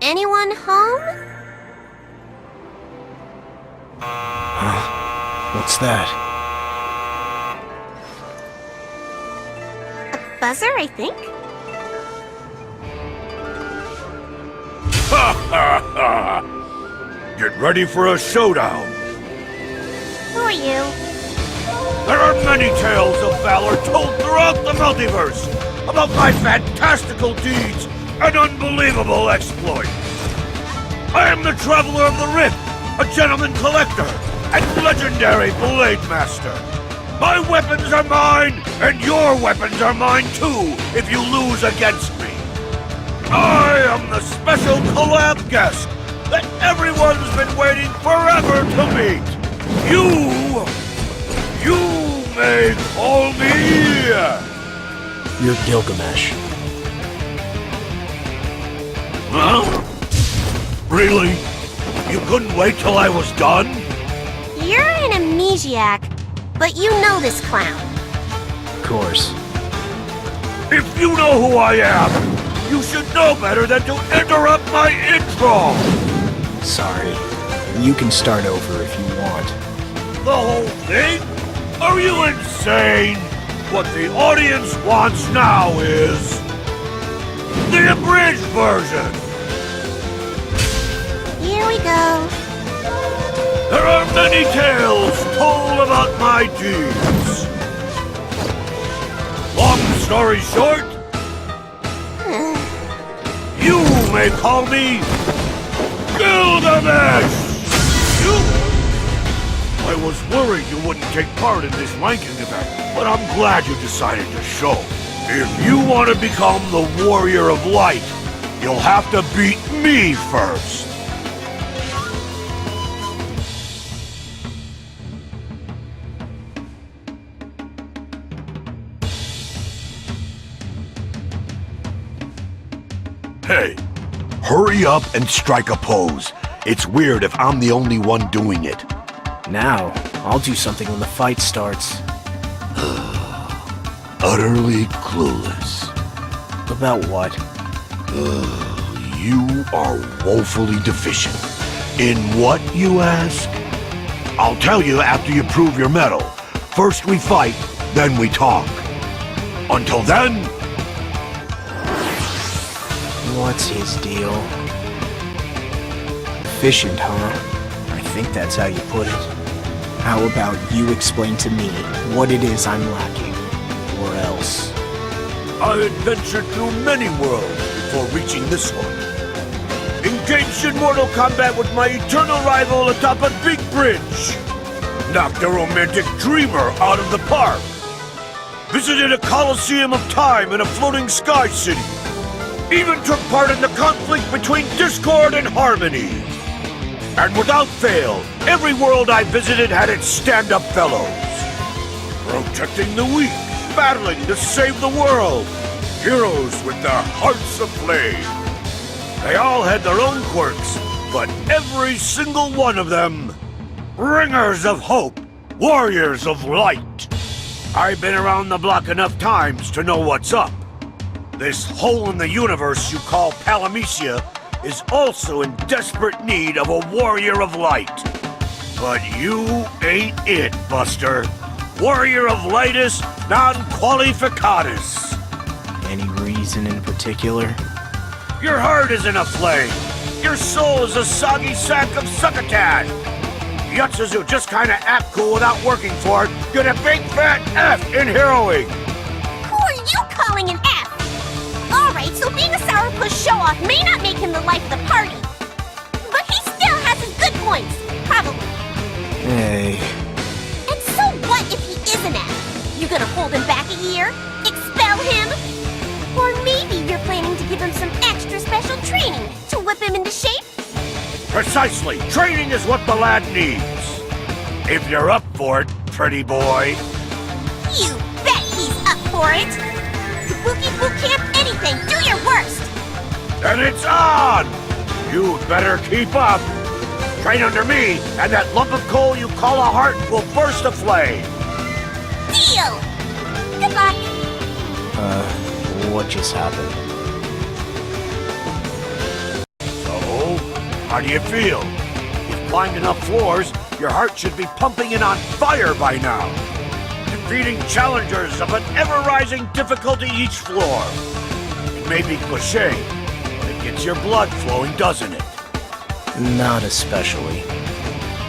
anyone home? What's that? A buzzer, I think? Ha ha ha! Get ready for a showdown. Who are you? There are many tales of valor told throughout the multiverse about my fantastical deeds and unbelievable exploits. I am the Traveler of the Rift, a gentleman collector, and legendary blade master. My weapons are mine, and your weapons are mine too, if you lose against me. I am the special collab guest that everyone's been waiting forever to meet. You may call me... You're Gilgamesh. Huh? Really? You couldn't wait till I was done? You're an amnesiac, but you know this clown. Of course. If you know who I am, you should know better than to interrupt my intro! Sorry. You can start over if you want. The whole thing? Are you insane? What the audience wants now is... the abridged version! Here we go. There are many tales told about my deeds. Long story short, you may call me Gilgamesh! I was worried you wouldn't take part in this ranking event, but I'm glad you decided to show. If you want to become the Warrior of Light, you'll have to beat me first. Hey, hurry up and strike a pose. It's weird if I'm the only one doing it. Now, I'll do something when the fight starts. Utterly clueless. About what? You are woefully deficient. In what, you ask? I'll tell you after you prove your mettle. First we fight, then we talk. Until then... What's his deal? Efficient, huh? I think that's how you put it. How about you explain to me what it is I'm lacking? Or else. I adventured through many worlds before reaching this one. Engaged in mortal combat with my eternal rival atop a big bridge. Knocked a romantic dreamer out of the park. Visited a coliseum of time in a floating sky city. Even took part in the conflict between discord and harmony. And without fail, every world I visited had its stand-up fellows. Protecting the weak, battling to save the world. Heroes with their hearts aflame. They all had their own quirks, but every single one of them, bringers of hope, warriors of light. I've been around the block enough times to know what's up. This hole in the universe you call Palamecia is also in desperate need of a warrior of light. But you ain't it, Buster. Warrior of lightus non qualificatus. Any reason in particular? Your heart isn't a flame. Your soul is a soggy sack of succotash. Yutzes who just kinda act cool without working for it get a big fat F in heroing. Who are you calling an F? Alright, so being a sourpuss show-off may not make him the life of the party. But he still has his good points, probably. Hey. And so what if he is an F? You gonna hold him back a year? Expel him? Or maybe you're planning to give him some extra special training to whip him into shape? Precisely. Training is what the lad needs. If you're up for it, pretty boy. You bet he's up for it! Kabuki boot camp anything, do your worst! And it's on! You'd better keep up. Train under me, and that lump of coal you call a heart will burst aflame. Deal! Good luck! What just happened? The How do you feel? You've climbed enough floors, your heart should be pumping and on fire by now. Defeating challengers of an ever-rising difficulty each floor. It may be cliché, but it gets your blood flowing, doesn't it? Not especially.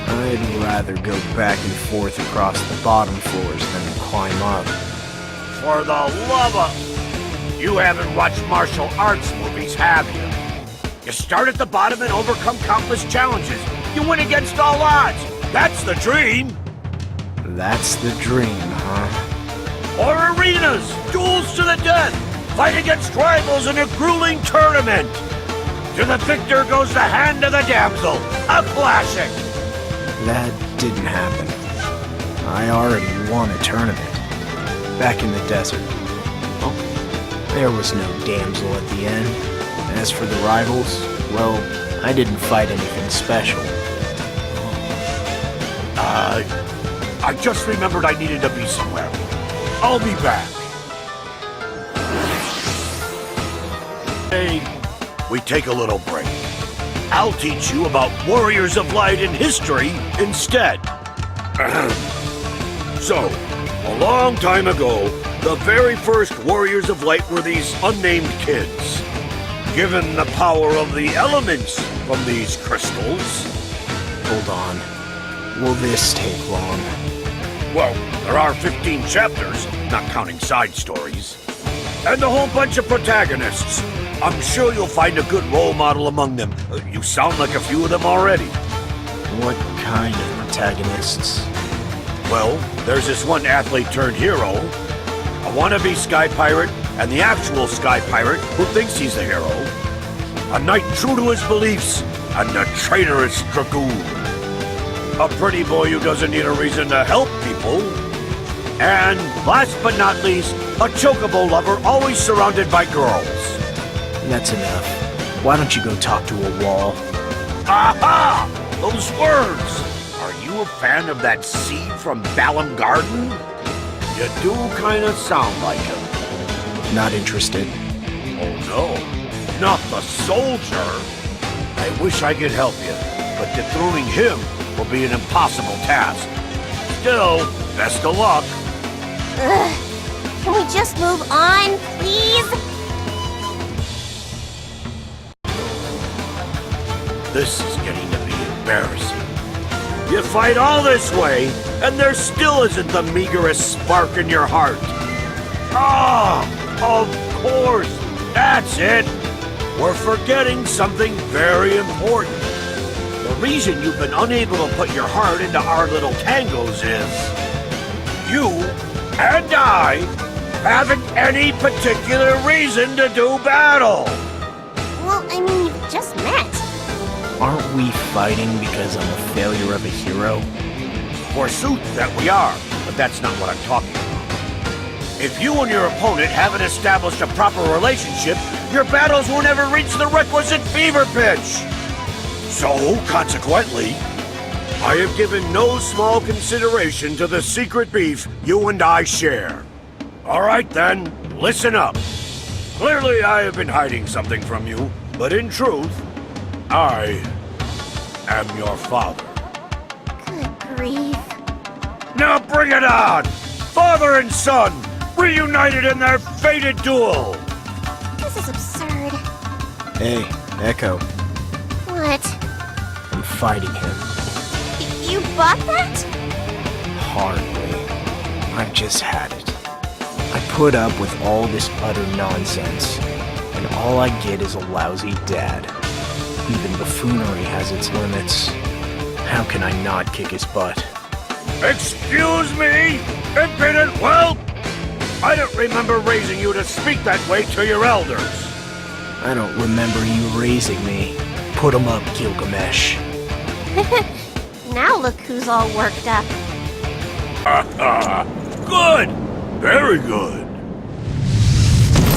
I'd rather go back and forth across the bottom floors than climb up. For the love of... You haven't watched martial arts movies, have you? You start at the bottom and overcome countless challenges. You win against all odds. That's the dream. That's the dream, huh? Or arenas, duels to the death, fight against rivals in a grueling tournament. To the victor goes the hand of the damsel, a classic. That didn't happen. I already won a tournament. Back in the desert. There was no damsel at the end. As for the rivals, well, I didn't fight anything special. I just remembered I needed to be somewhere. I'll be back. Hey, we take a little break. I'll teach you about warriors of light in history instead. So, a long time ago, the very first warriors of light were these unnamed kids. Given the power of the elements from these crystals... Hold on. Will this take long? Well, there are 15 chapters, not counting side stories. And a whole bunch of protagonists. I'm sure you'll find a good role model among them. You sound like a few of them already. What kind of protagonists? Well, there's this one athlete-turned-hero, a wannabe sky pirate, and the actual sky pirate who thinks he's the hero, a knight true to his beliefs, and a traitorous dragoon, a pretty boy who doesn't need a reason to help people, and, last but not least, a chocobo lover always surrounded by girls. That's enough. Why don't you go talk to a wall? Aha! Those words! Are you a fan of that seed from Balam Garden? You do kind of sound like him. Not interested. Oh no, not the soldier! I wish I could help you, but dethroning him will be an impossible task. Still, best of luck. Ugh. Can we just move on, please? This is getting to be embarrassing. You fight all this way, and there still isn't the meagerest spark in your heart. Ah, of course, that's it. We're forgetting something very important. The reason you've been unable to put your heart into our little tangos is you and I haven't any particular reason to do battle. Well, I mean, you've just met. Aren't we fighting because I'm a failure of a hero? Forsooth that we are, but that's not what I'm talking about. If you and your opponent haven't established a proper relationship, your battles will never reach the requisite fever pitch. So, consequently, I have given no small consideration to the secret beef you and I share. All right then, listen up. Clearly I have been hiding something from you, but in truth, I am your father. Good grief. Now bring it on! Father and son, reunited in their fated duel! This is absurd. Hey, Echo. What? I'm fighting him. You bought that? Hardly. I've just had it. I put up with all this utter nonsense, and all I get is a lousy dad. Even buffoonery has its limits. How can I not kick his butt? Excuse me, impudent whelp! I don't remember raising you to speak that way to your elders. I don't remember you raising me. Put 'em up, Gilgamesh. Now look who's all worked up. Good! Very good.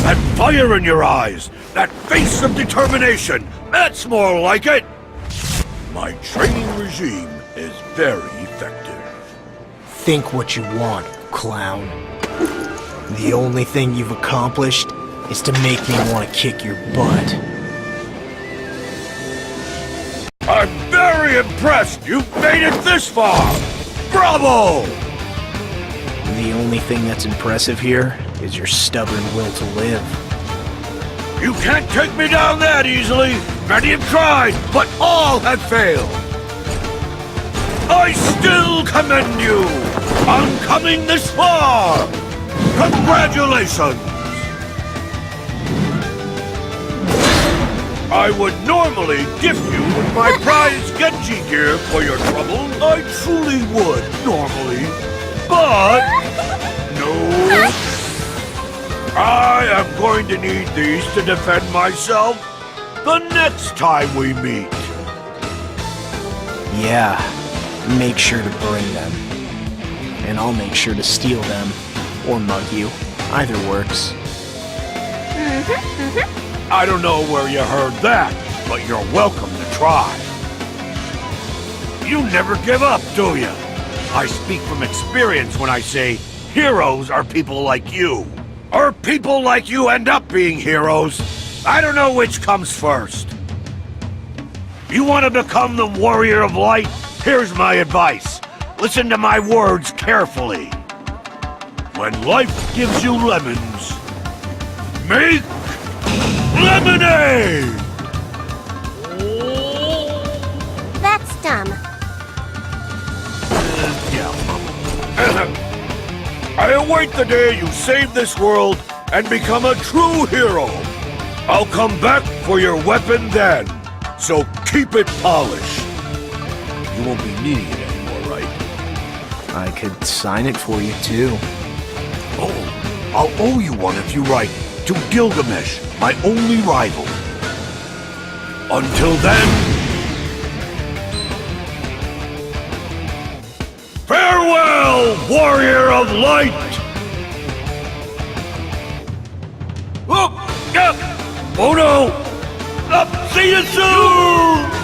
That fire in your eyes! That face of determination! That's more like it! My training regime is very effective. Think what you want, clown. The only thing you've accomplished is to make me want to kick your butt. last! You've made it this far! Bravo! The only thing that's impressive here is your stubborn will to live. You can't take me down that easily! Many have tried, but all have failed! I still commend you on coming this far! Congratulations! I would normally gift you with my prize Genji gear for your trouble. I truly would, normally. But... no. I am going to need these to defend myself the next time we meet. Yeah, make sure to bring them. And I'll make sure to steal them. Or mug you. Either works. I don't know where you heard that, but you're welcome to try. You never give up, do you? I speak from experience when I say heroes are people like you. Or people like you end up being heroes. I don't know which comes first. You want to become the warrior of light? Here's my advice. Listen to my words carefully. When life gives you lemons, make lemonade! That's dumb. I await the day you save this world and become a true hero. I'll come back for your weapon then, so keep it polished. You won't be needing it anymore, right? I could sign it for you, too. Oh, I'll owe you one if you write, to Gilgamesh, my only rival. Until then... farewell, warrior of light! Oh, oh no! See you soon!